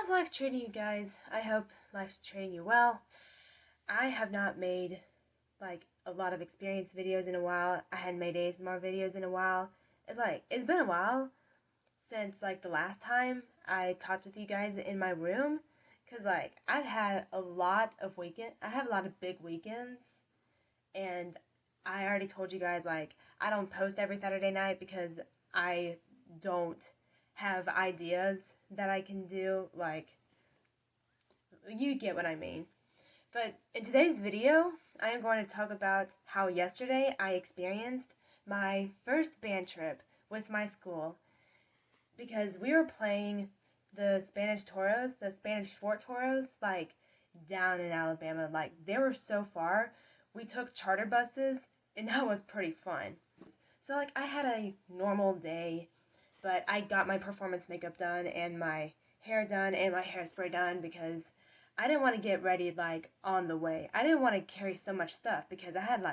How's life treating you guys? I hope life's treating you well. I have not made a lot of experience videos in a while. I hadn't made ASMR videos in a while. It's been a while since the last time I talked with you guys in my room, cuz I've had a lot of I have a lot of big weekends, and I already told you guys I don't post every Saturday night because I don't have ideas that I can do. You get what I mean. But in today's video, I am going to talk about how yesterday I experienced my first band trip with my school, because we were playing the Spanish Toros, the Spanish Fort Toros, down in Alabama. They were so far. We took charter buses, and that was pretty fun. So I had a normal day, but I got my performance makeup done and my hair done and my hairspray done because I didn't want to get ready on the way. I didn't want to carry so much stuff because I had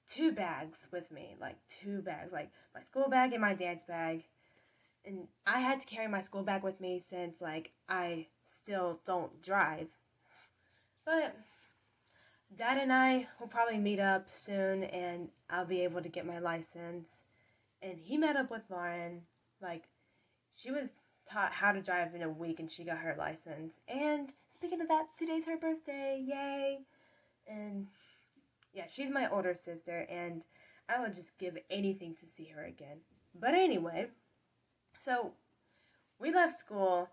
two bags with me, two bags, my school bag and my dance bag. And I had to carry my school bag with me since I still don't drive. But Dad and I will probably meet up soon and I'll be able to get my license. And he met up with Lauren. She was taught how to drive in a week and she got her license. And speaking of that, today's her birthday. Yay! And yeah, she's my older sister and I would just give anything to see her again. But anyway, so we left school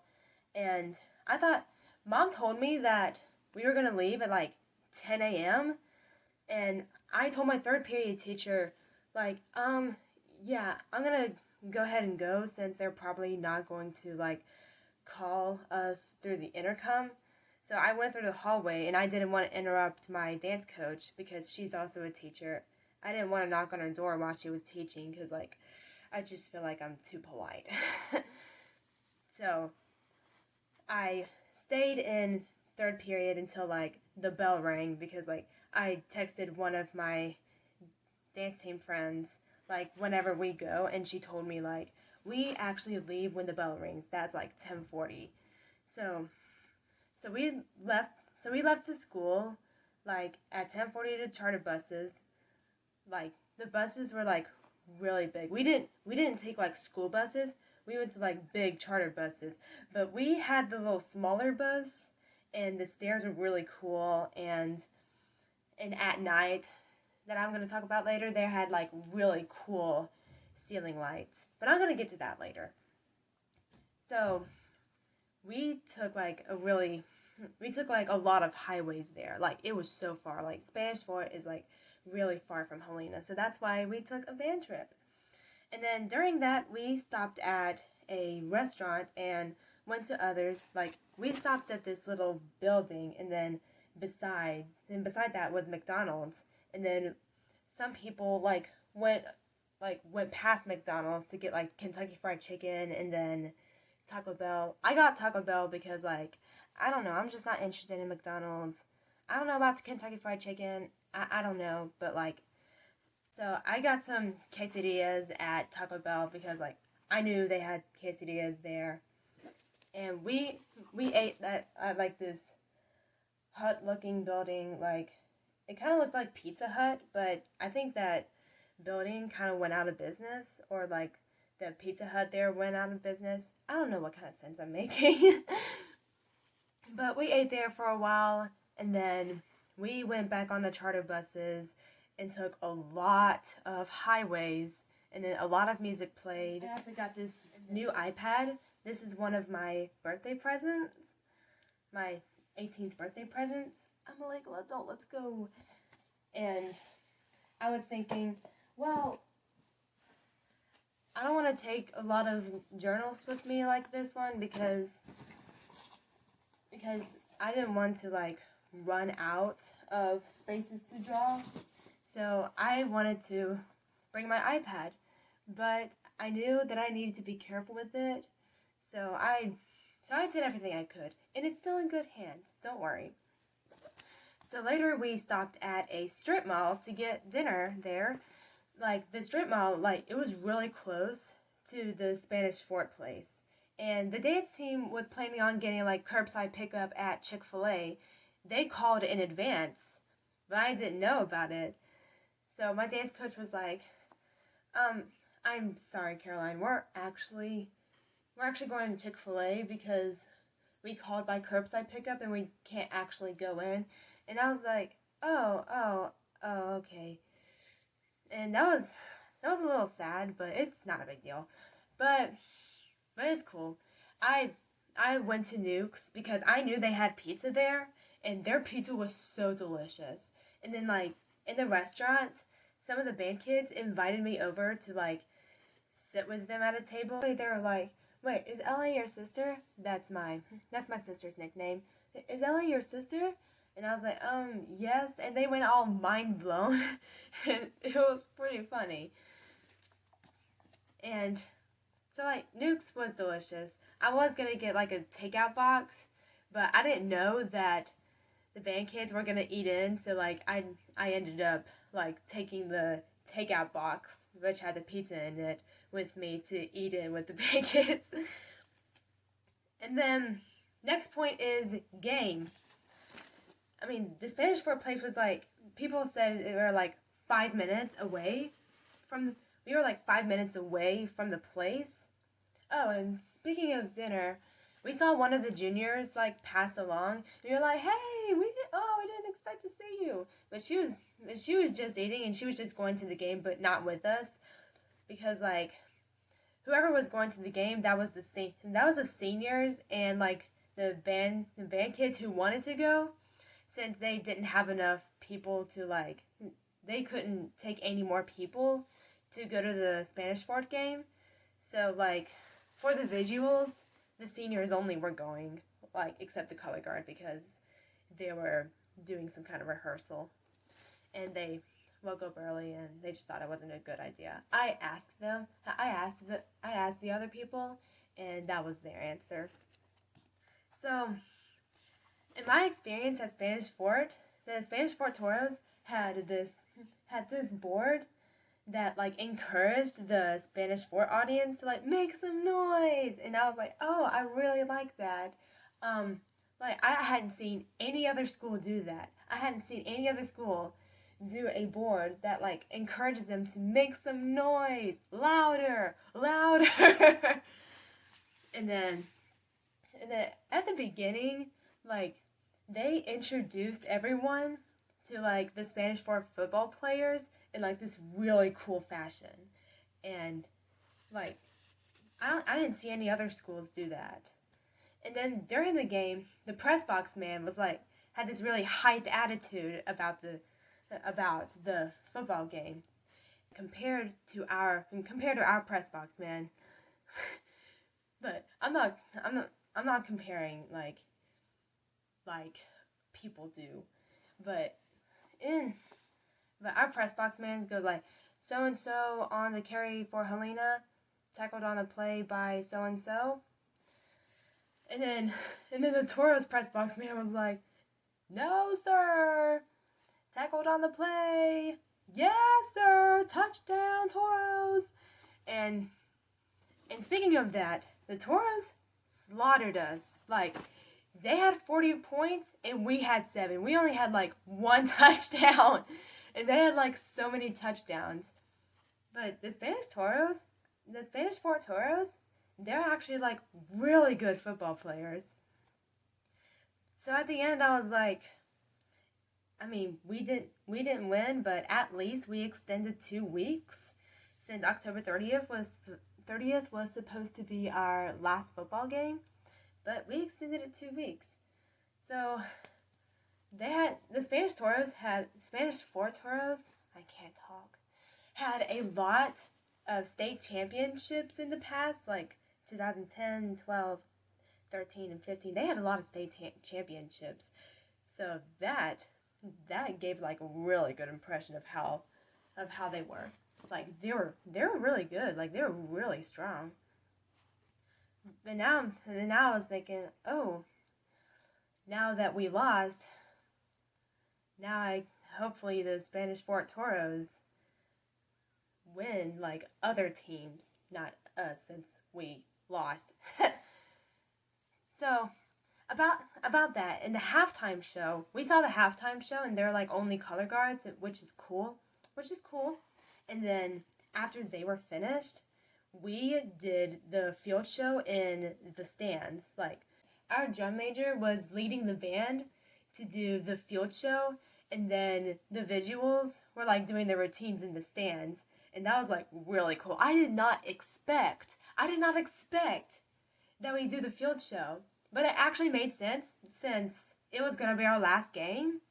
and I thought, Mom told me that we were going to leave at 10 a.m. And I told my third period teacher, yeah, I'm going to go ahead and go since they're probably not going to call us through the intercom. So I went through the hallway and I didn't want to interrupt my dance coach because she's also a teacher. I didn't want to knock on her door while she was teaching because I just feel like I'm too polite. So I stayed in third period until the bell rang because I texted one of my dance team friends whenever we go, and she told me we actually leave when the bell rings. That's 10:40. So we left the school at 10:40 to charter buses. The buses were really big. We didn't take school buses. We went to big charter buses, but we had the little smaller bus, and the stairs were really cool. And at night, that I'm going to talk about later, they had really cool ceiling lights. But I'm going to get to that later. So we took a lot of highways there. It was so far. Spanish Fort is really far from Helena. So that's why we took a van trip. And then during that, we stopped at a restaurant and went to others. We stopped at this little building, and then beside that was McDonald's. And then some people went past McDonald's to get Kentucky Fried Chicken and then Taco Bell. I got Taco Bell because I don't know, I'm just not interested in McDonald's. I don't know about Kentucky Fried Chicken. I don't know, but so I got some quesadillas at Taco Bell because I knew they had quesadillas there. And we ate that at this hut looking building. It kind of looked like Pizza Hut, but I think that building kind of went out of business, or the Pizza Hut there went out of business. I don't know what kind of sense I'm making. But we ate there for a while, and then we went back on the charter buses and took a lot of highways, and then a lot of music played. I also got this new iPad. This is one of my birthday presents, my 18th birthday presents. I'm a legal adult, let's go. And I was thinking, well, I don't want to take a lot of journals with me like this one because I didn't want to run out of spaces to draw. So I wanted to bring my iPad, but I knew that I needed to be careful with it. So I did everything I could, and it's still in good hands, don't worry. So later we stopped at a strip mall to get dinner there. The strip mall, it was really close to the Spanish Fort place. And the dance team was planning on getting like curbside pickup at Chick-fil-A. They called in advance, but I didn't know about it. So my dance coach was like, I'm sorry, Caroline, we're actually going to Chick-fil-A because we called by curbside pickup and we can't actually go in. And I was like, oh, okay. And that was a little sad, but it's not a big deal. But it's cool. I went to Nuke's because I knew they had pizza there, and their pizza was so delicious. And then like in the restaurant, some of the band kids invited me over to like sit with them at a table. They were like, "Wait, is Ellie your sister?" That's my sister's nickname. Is Ellie your sister? And I was like, yes. And they went all mind blown, and it was pretty funny. And so like Nuke's was delicious. I was gonna get like a takeout box, but I didn't know that the band kids were gonna eat in. So like I ended up like taking the takeout box, which had the pizza in it, with me to eat in with the band kids. And then next point is game. I mean, the Spanish Fort place was like, people said we were like 5 minutes away we were like 5 minutes away from the place. Oh, and speaking of dinner, we saw one of the juniors like pass along. We were like, "Hey, we didn't expect to see you." But she was just eating and she was just going to the game, but not with us, because like whoever was going to the game, that was the seniors and like the band kids who wanted to go, since they didn't have enough people to like, they couldn't take any more people to go to the Spanish Fort game. So like for the visuals, the seniors only were going, like except the color guard, because they were doing some kind of rehearsal and they woke up early and they just thought it wasn't a good idea. I asked the other people, and that was their answer. So in my experience at Spanish Fort, the Spanish Fort Toros had this board that like encouraged the Spanish Fort audience to like make some noise, and I was like, oh, I really like that. Like I hadn't seen any other school do that. I hadn't seen any other school do a board that like encourages them to make some noise, louder. and then at the beginning, like they introduced everyone to like the Spanish Fort football players in like this really cool fashion, and like I didn't see any other schools do that. And then during the game, the press box man was like had this really hyped attitude about the football game compared to our press box man. But I'm not comparing like people do, but our press box man goes like, so and so on the carry for Helena, tackled on the play by so and so. And then the Toros press box man was like, "No, sir. Tackled on the play. Yes, sir. Touchdown, Toros." And speaking of that, the Toros slaughtered us. Like, they had 40 points and we had 7. We only had like 1 touchdown. And they had like so many touchdowns. But the Spanish Fort Toros, they're actually like really good football players. So at the end I was like, I mean, we didn't win, but at least we extended 2 weeks, since October 30th was supposed to be our last football game, but we extended it 2 weeks. So the Spanish Fort Toros, I can't talk, had a lot of state championships in the past, like 2010, 12, 13, and 15. They had a lot of state championships. So that gave like a really good impression of how they were. Like they were really good. Like they were really strong. But now I was thinking, oh, now that we lost, hopefully the Spanish Fort Toros win like other teams, not us, since we lost. So about that, in the halftime show, we saw the halftime show, and they're like only color guards, which is cool. And then after they were finished, we did the field show in the stands. Like, our drum major was leading the band to do the field show, and then the visuals were like doing their routines in the stands, and that was like really cool. I did not expect that we do the field show, but it actually made sense since it was gonna be our last game.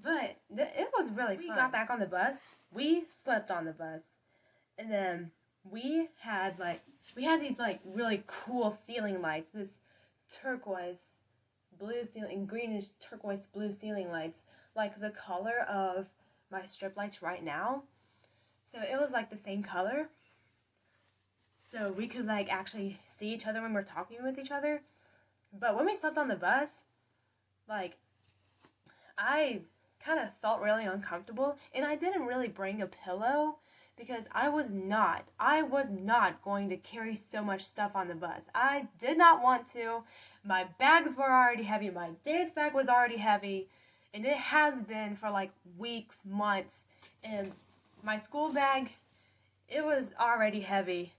But it was really fun. We got back on the bus. We slept on the bus, and then we had these like really cool ceiling lights. This turquoise blue ceiling, greenish turquoise blue ceiling lights, like the color of my strip lights right now. So it was like the same color. So we could like actually see each other when we're talking with each other. But when we slept on the bus, like, I kind of felt really uncomfortable, and I didn't really bring a pillow because I was not going to carry so much stuff on the bus. I did not want to. My bags were already heavy. My dance bag was already heavy, and it has been for like weeks, months. And my school bag, it was already heavy.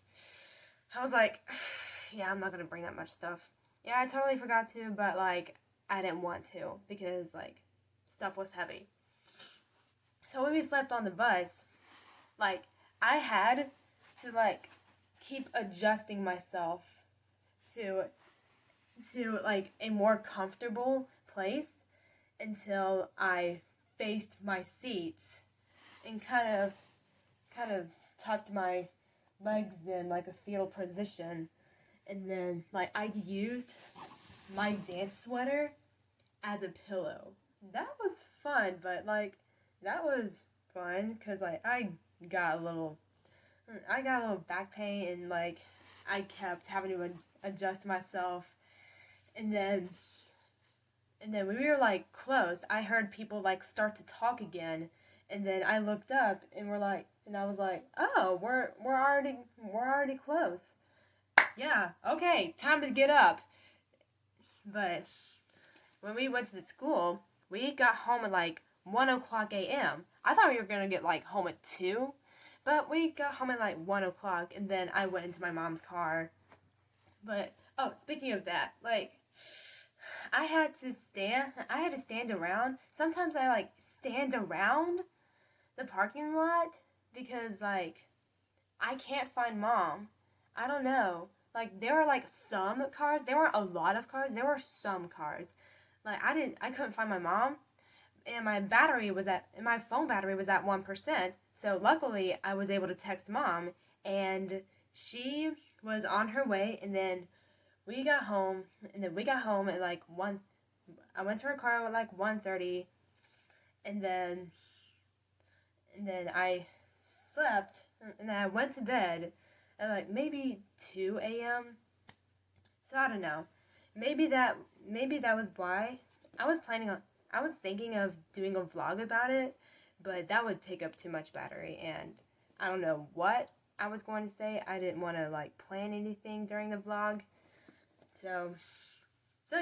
I was like, yeah, I'm not going to bring that much stuff. Yeah, I totally forgot to, but like, I didn't want to because like, stuff was heavy. So when we slept on the bus, like, I had to like keep adjusting myself to like a more comfortable place until I faced my seats and kind of tucked my legs in like a fetal position, and then like I used my dance sweater as a pillow. That was fun, but like that was fun because like I got a little back pain, and like I kept having to adjust myself, and then when we were like close, I heard people like start to talk again, and then I looked up and I was like, oh, we're already close. Yeah, okay, time to get up. But when we went to the school, we got home at like 1:00 a.m. I thought we were gonna get like home at 2, but we got home at like 1:00, and then I went into my mom's car. But oh, speaking of that, like I had to stand around. Sometimes I like stand around the parking lot because like I can't find mom. I don't know. Like there were like some cars. There weren't a lot of cars. There were some cars. Like I couldn't find my mom, and my phone battery was at 1%. So luckily I was able to text mom, and she was on her way, and then we got home at like 1. I went to her car at like 1:30, and then I slept, and then I went to bed at like maybe 2 a.m. So I don't know. Maybe that was why I was thinking of doing a vlog about it, but that would take up too much battery, and I don't know what I was going to say. I didn't want to like plan anything during the vlog. So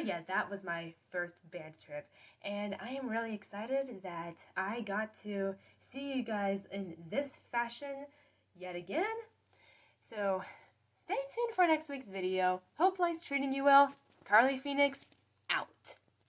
yeah, that was my first band trip, and I am really excited that I got to see you guys in this fashion yet again. So stay tuned for next week's video. Hope life's treating you well. Carly Phoenix, out.